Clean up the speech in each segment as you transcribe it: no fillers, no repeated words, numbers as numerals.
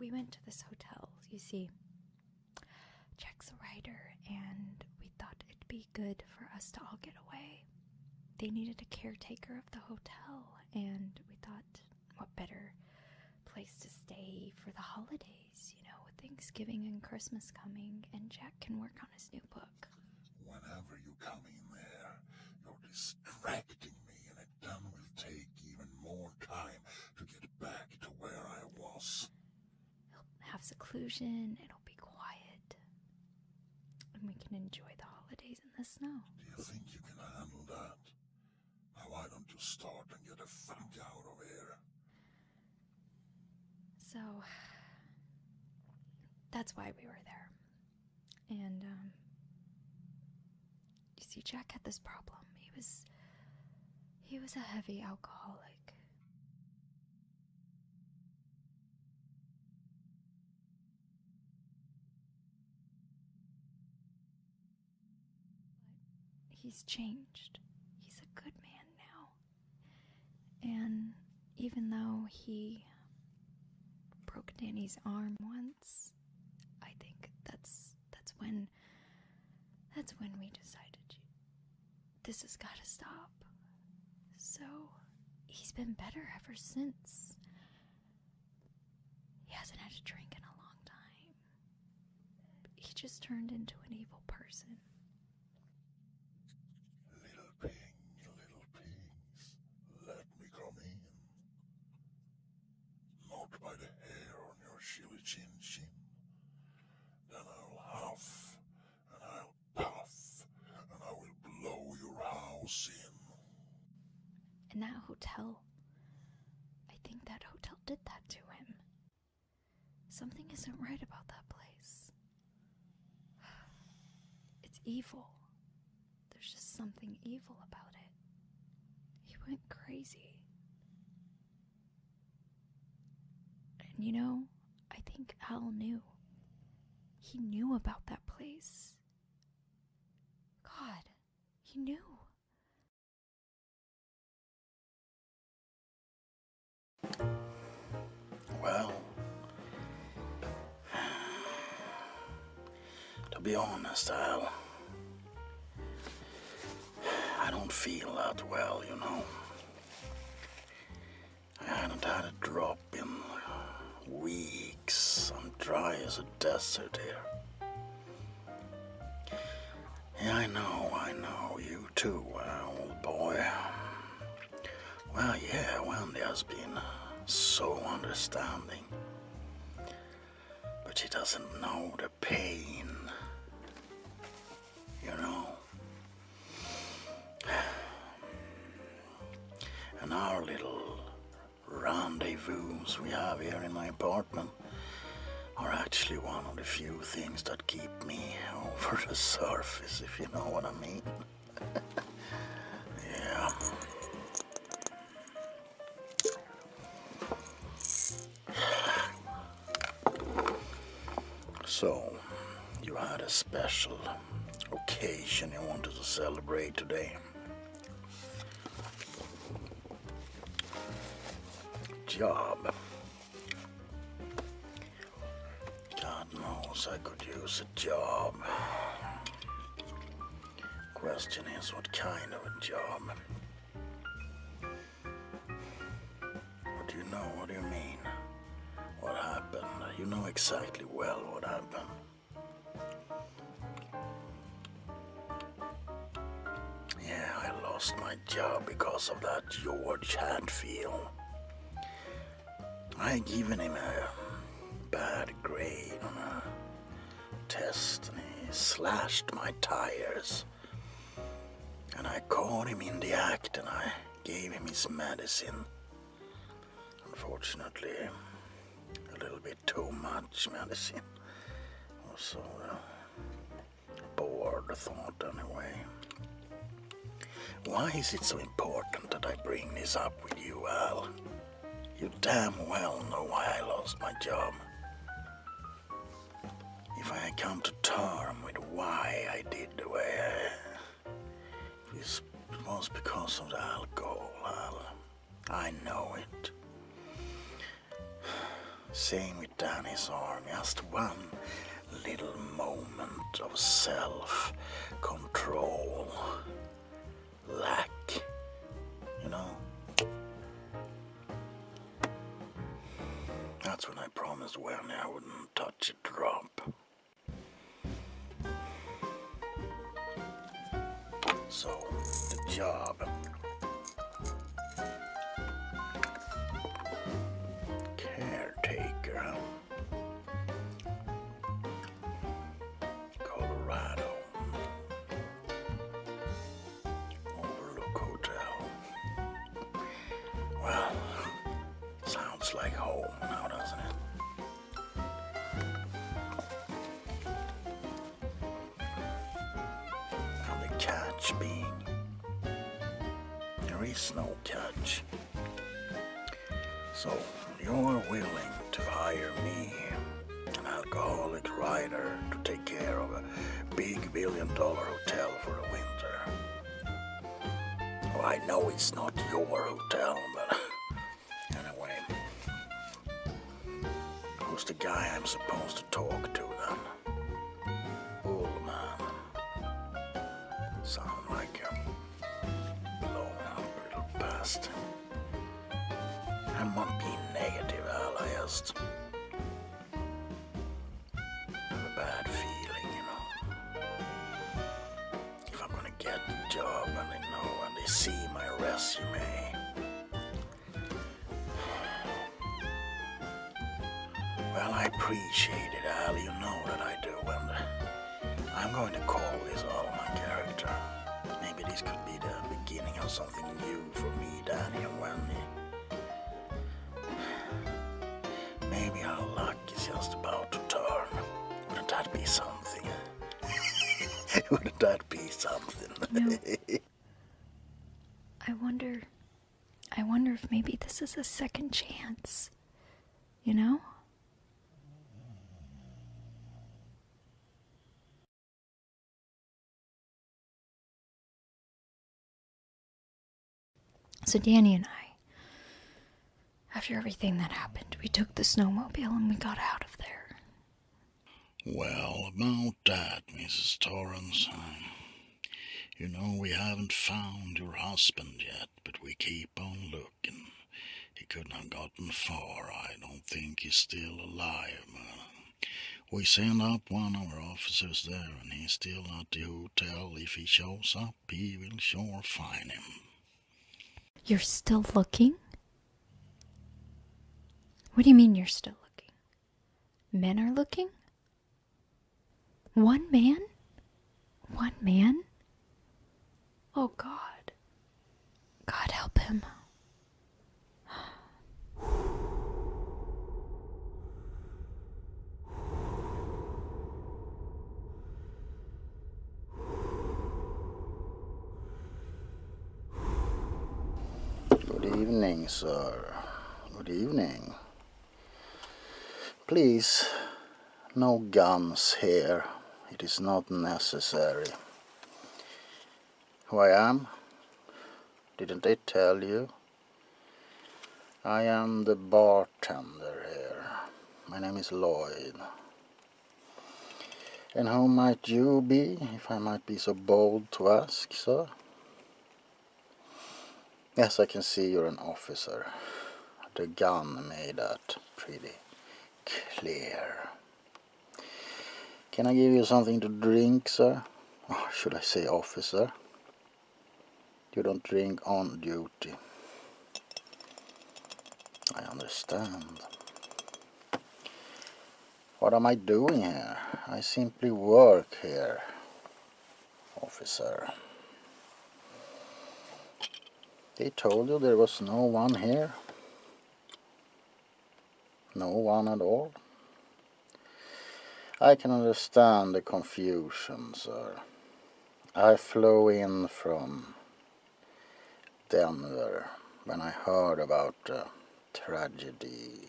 we went to this hotel. You see, Jack's a writer, and we thought it'd be good for us to all get away. They needed a caretaker of the hotel, and we thought, what better place to stay for the holidays, you know, with Thanksgiving and Christmas coming, and Jack can work on his new book. Whenever you come in there, you're distracting me, and it then will take even more time to get back to where I was. It'll have seclusion, it'll be quiet, and we can enjoy the holidays in the snow. Do you think you can handle that? Now why don't you start and get the fuck out of here? So, that's why we were there. And, you see, Jack had this problem. He was a heavy alcoholic. But he's changed. He's a good man now. And even though he broke Danny's arm once, I think that's when we decided this has got to stop. So he's been better ever since. He hasn't had a drink in a long time. He just turned into an evil person. Little pigs, let me come in. Not by the hair on your chilly chin. Then I'll huff, and I'll puff, and I will blow your house in. And that hotel, I think that hotel did that to him. Something isn't right about that place. It's evil. There's just something evil about it. He went crazy. And you know, I think Al knew. He knew about that place. God, he knew. Well, to be honest, Al, I don't feel that well, you know. I hadn't had a drop in weeks. I'm dry as a desert here. Yeah, I know, you too, old boy. Well, yeah, Wendy has been so understanding. But she doesn't know the pain, you know. And our little rendezvous we have here in my apartment are actually one of the few things that keep me over the surface, if you know what I mean. Yeah. So, you had a special occasion you wanted to celebrate today. Job. God knows I could use a job. Question is, what kind of a job? What do you know? What do you mean? What happened? You know exactly well what happened. Yeah, I lost my job because of that George Hatfield. I had given him a bad grade on a test and he slashed my tires. And I caught him in the act and I gave him his medicine. Unfortunately, a little bit too much medicine. I was so bored, I thought, anyway. Why is it so important that I bring this up with you, Al? You damn well know why I lost my job. If I had come to terms with why I did the way it was because of the alcohol, Al. I know it. Same with Danny's arm, just one little moment of self-control. Lack, you know? That's when I promised Wendy I wouldn't touch a drop. So, the job. Caretaker, huh? Colorado. Overlook Hotel. Well, sounds like home now, doesn't it? And the catch being, there is no catch. So, you're willing to hire me, an alcoholic writer, to take care of a big $1 billion hotel for the winter. Well, I know it's not your hotel, but anyway. Who's the guy I'm supposed to talk to then? Old man. Sound like a blown up little bastard. I'm not being negative, Al. I just have a bad feeling, you know. If I'm gonna get the job and they know and they see my resume. Well, I appreciate it, Al. You know that I do. And I'm going to call this Alma character. Maybe this could be the beginning of something new for me, Danny and Wendy. Maybe our luck is just about to turn. Wouldn't that be something? Wouldn't that be something? No. I wonder if maybe this is a second chance. You know? So Danny and I, after everything that happened, we took the snowmobile and we got out of there. Well, about that, Mrs. Torrance, you know, we haven't found your husband yet, but we keep on looking. He couldn't have gotten far. I don't think he's still alive. We send up one of our officers there, and he's still at the hotel. If he shows up, he will sure find him. You're still looking? What do you mean you're still looking? Men are looking? One man? One man? Oh God. God help him. Good evening, sir. Good evening. Please, no guns here. It is not necessary. Who I am? Didn't they tell you? I am the bartender here. My name is Lloyd. And who might you be, if I might be so bold to ask, sir? Yes, I can see you're an officer. The gun made that pretty clear. Can I give you something to drink, sir? Or should I say officer? You don't drink on duty. I understand. What am I doing here? I simply work here, officer. They told you there was no one here? No one at all? I can understand the confusion, sir. I flew in from Denver when I heard about the tragedy.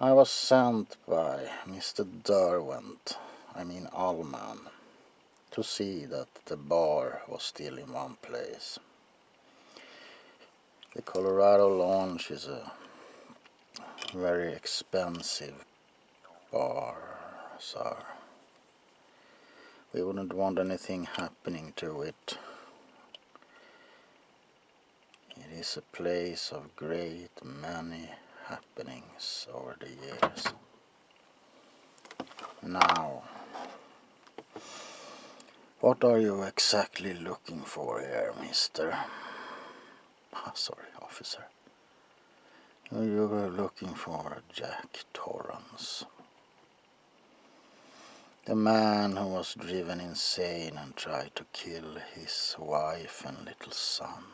I was sent by Mr. Allman, to see that the bar was still in one place. The Colorado launch is a very expensive bar, sir. We wouldn't want anything happening to it. It is a place of great many happenings over the years. Now, what are you exactly looking for here, mister? Sorry, officer. You were looking for Jack Torrance. The man who was driven insane and tried to kill his wife and little son.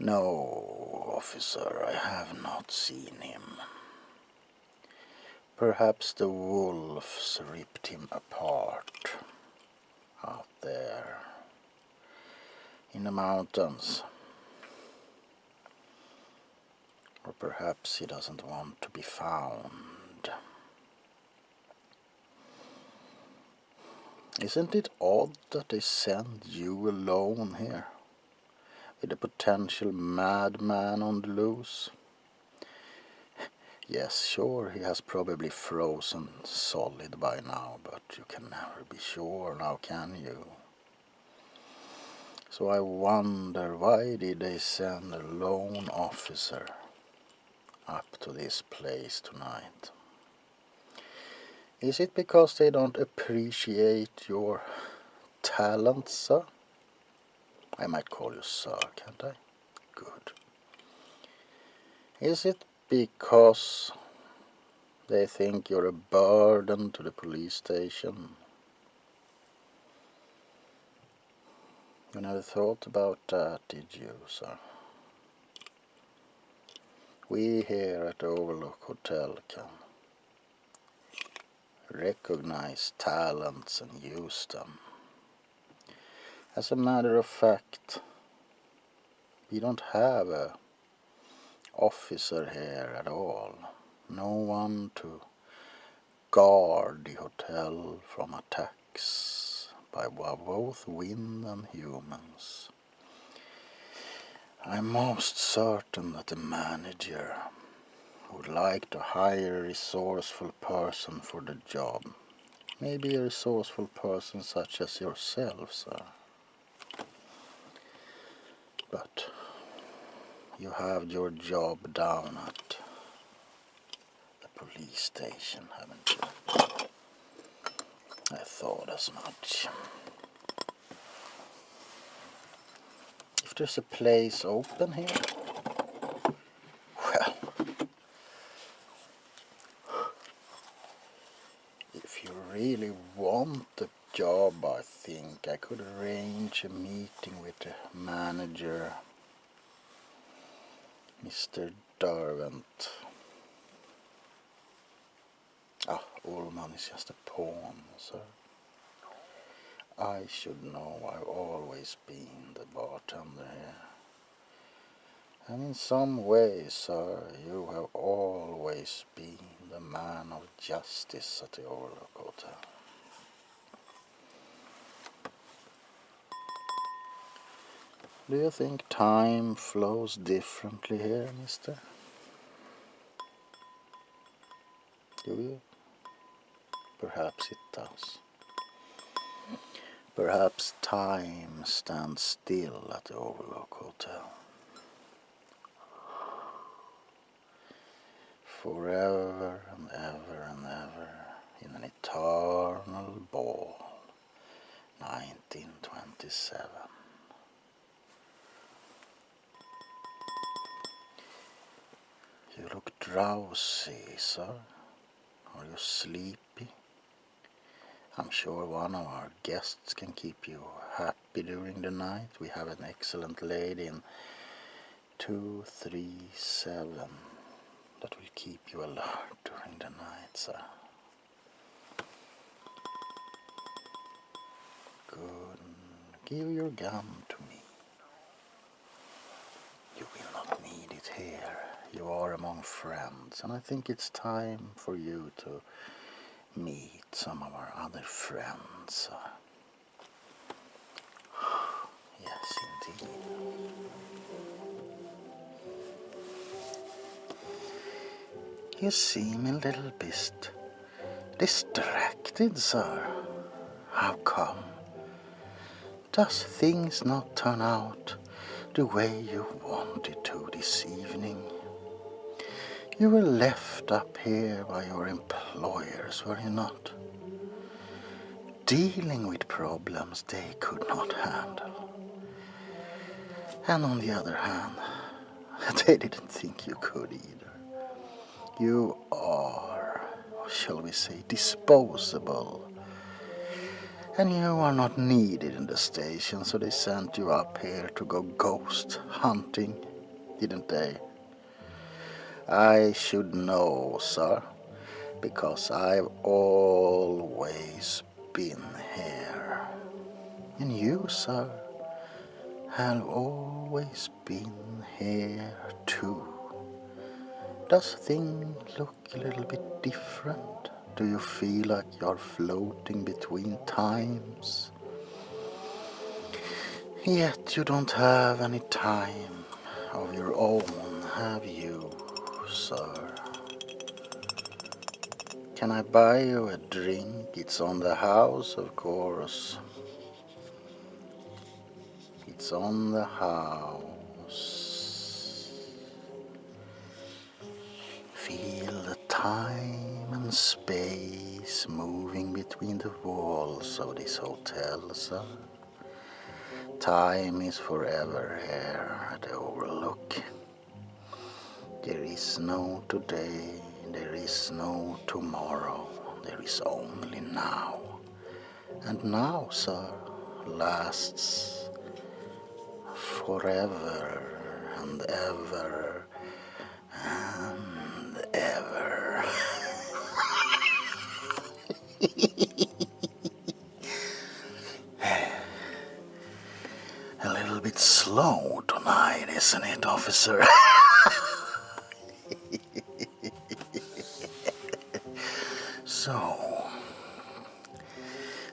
No, officer, I have not seen him. Perhaps the wolves ripped him apart out there in the mountains. Or perhaps he doesn't want to be found. Isn't it odd that they send you alone here, with a potential madman on the loose? Yes, sure, he has probably frozen solid by now, but you can never be sure now, can you? So I wonder, why did they send a lone officer up to this place tonight? Is it because they don't appreciate your talent, sir? I might call you sir, can't I? Good. Is it because they think you're a burden to the police station? You never thought about that, did you, sir? We here at the Overlook Hotel can recognize talents and use them. As a matter of fact, we don't have a officer here at all. No one to guard the hotel from attacks by both wind and humans. I'm most certain that the manager would like to hire a resourceful person for the job. Maybe a resourceful person such as yourself, sir. But you have your job down at the police station, haven't you? I thought as much. If there's a place open here, well, if you really want the job, I think I could arrange a meeting with the manager, Mr. Derwent. Ullman is just a pawn, sir. I should know. I've always been the bartender here. And in some ways, sir, you have always been the man of justice at the Overlook Hotel. Do you think time flows differently here, mister? Do you? Perhaps it does. Perhaps time stands still at the Overlook Hotel. Forever and ever and ever in an eternal ball. 1927. You look drowsy, sir. Are you sleepy? I'm sure one of our guests can keep you happy during the night. We have an excellent lady in 237 that will keep you alert during the night, sir. Good. Give your gun to me. You will not need it here. You are among friends, and I think it's time for you to meet some of our other friends. Yes, indeed. You seem a little bit distracted, sir. How come? Does things not turn out the way you wanted to this evening? You were left up here by your employers, were you not? Dealing with problems they could not handle. And on the other hand, they didn't think you could either. You are, shall we say, disposable. And you are not needed in the station, so they sent you up here to go ghost hunting, didn't they? I should know, sir, because I've always been here. And you, sir, have always been here too. Does things look a little bit different? Do you feel like you're floating between times? Yet you don't have any time of your own, have you, sir? Can I buy you a drink? It's on the house, of course. It's on the house. Feel the time and space moving between the walls of this hotel, sir. Time is forever here at the Overlook. There is no today, there is no tomorrow, there is only now. And now, sir, lasts forever and ever and ever. A little bit slow tonight, isn't it, officer? So,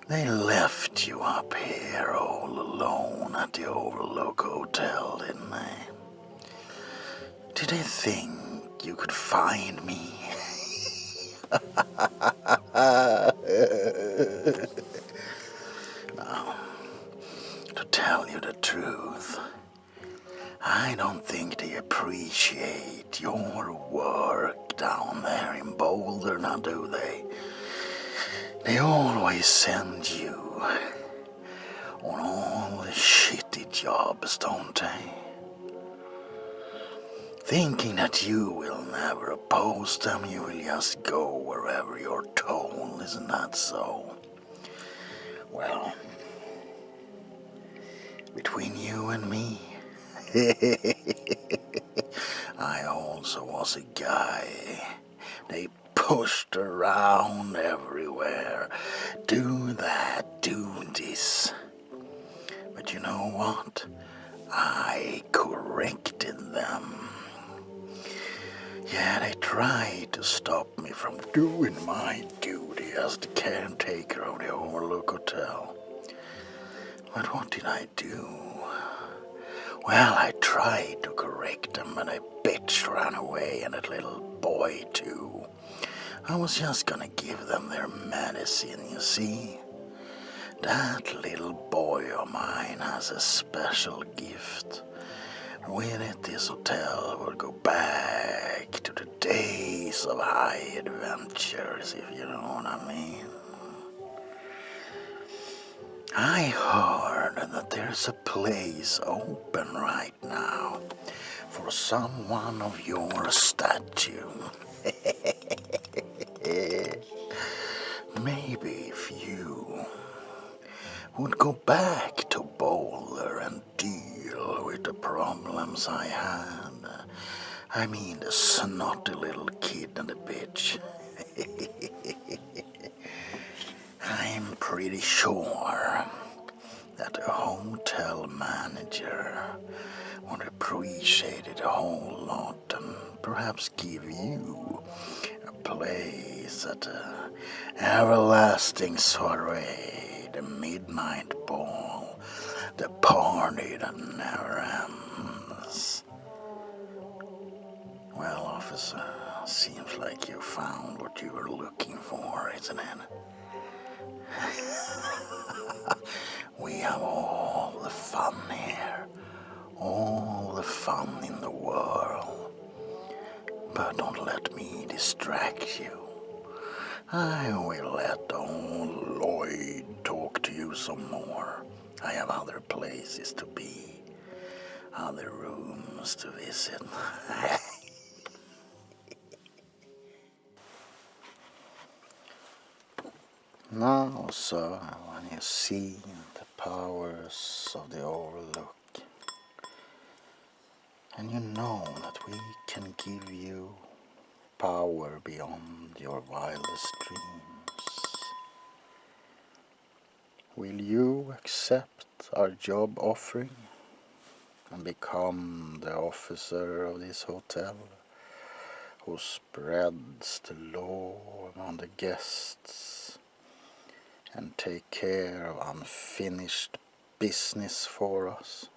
they left you up here all alone at the Overlook Hotel, didn't they? Did they think you could find me? Now, to tell you the truth, I don't think they appreciate your work down there in Boulder, now do they? They always send you on all the shitty jobs, don't they? Thinking that you will never oppose them, you will just go wherever you're told, isn't that so? Well, between you and me, I also was a guy they pushed around everywhere. Do that, do this. But you know what? I corrected them. Yeah, they tried to stop me from doing my duty as the caretaker of the Overlook Hotel. But what did I do? Well, I tried to correct them, but a bitch ran away and that little boy too. I was just gonna give them their medicine, you see. That little boy of mine has a special gift. With it, this hotel will go back to the days of high adventures, if you know what I mean. I heard that there's a place open right now for someone of your stature. Maybe if you would go back to Boulder and deal with the problems I had. I mean the snotty little kid and the bitch. I'm pretty sure that the hotel manager would appreciate it a whole lot and perhaps give you a place at the everlasting soiree, the midnight ball, the party that never ends. Well, officer, Seems like you found what you were looking for, isn't it? We have all the fun here. All the fun in the world. But don't let me distract you. I will let old Lloyd talk to you some more. I have other places to be. Other rooms to visit. Now, sir, when you see the powers of the Overlook, and you know that we can give you power beyond your wildest dreams, will you accept our job offering and become the officer of this hotel who spreads the law among the guests and take care of unfinished business for us?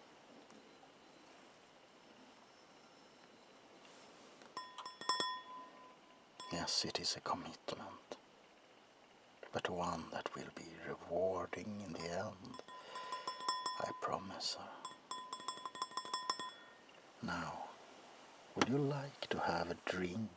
Yes, it is a commitment, but one that will be rewarding in the end, I promise her. Now, would you like to have a drink?